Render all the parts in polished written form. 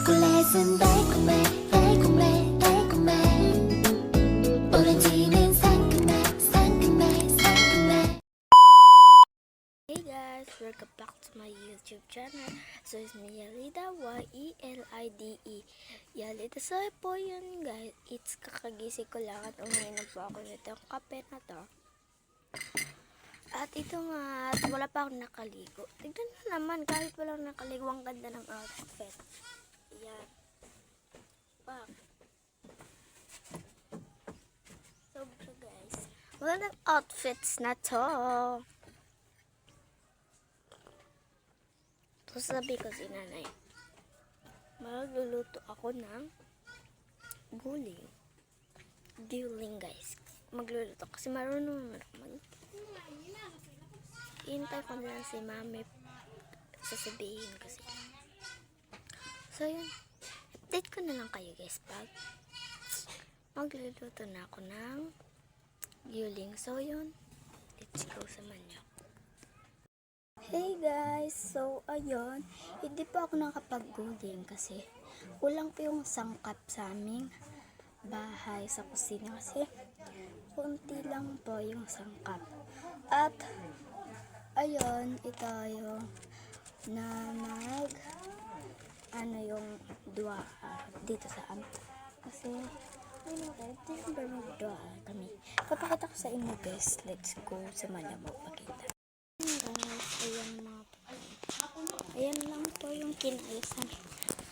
초콜릿은 달콤해 달콤해 달콤해 오렌지는 상큼해 상큼해 상큼해. Hey guys, welcome back to my YouTube channel. So it's me Yelida, Y-E-L-I-D-E Yelida. So po yun guys, it's kakagising ko lang at umiinom po ako nito yung kape na to. At ito nga, at wala pa akong nakaligo. Tignan mo naman, kahit walang nakaligo, ang ganda ng outfit. Ayan. Pak. So guys, magandang outfits na to. So sabi ko si nanay, magluluto ako ng guling. Guling guys. Magluluto kasi marunong naman ako hintay ko na lang si mami sasabihin ko sila. So yun, update ko na lang kayo guys pag magluluto na ako ng guling. So yun, let's go sa manyo. Hey guys, so ayun, hindi pa ako nakapag-guling kasi kulang pa yung sangkap sa aming bahay sa kusina kasi kunti lang po yung sangkap. At ayun, ito yung na yung dua dito sa amin kasi December magdua kami. Papakita ko sa inyo guys, let's go sa manyo magpakita. Ayan lang po yung kinayusan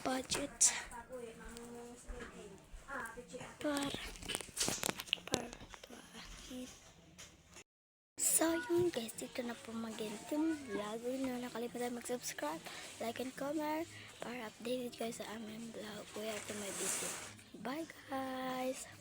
budget so yun guys, dito na po mag-end yung vlog. Huwag na nakalimutan mag-subscribe, like and comment para updated kayo sa aming vlog. We have to my video. Bye guys!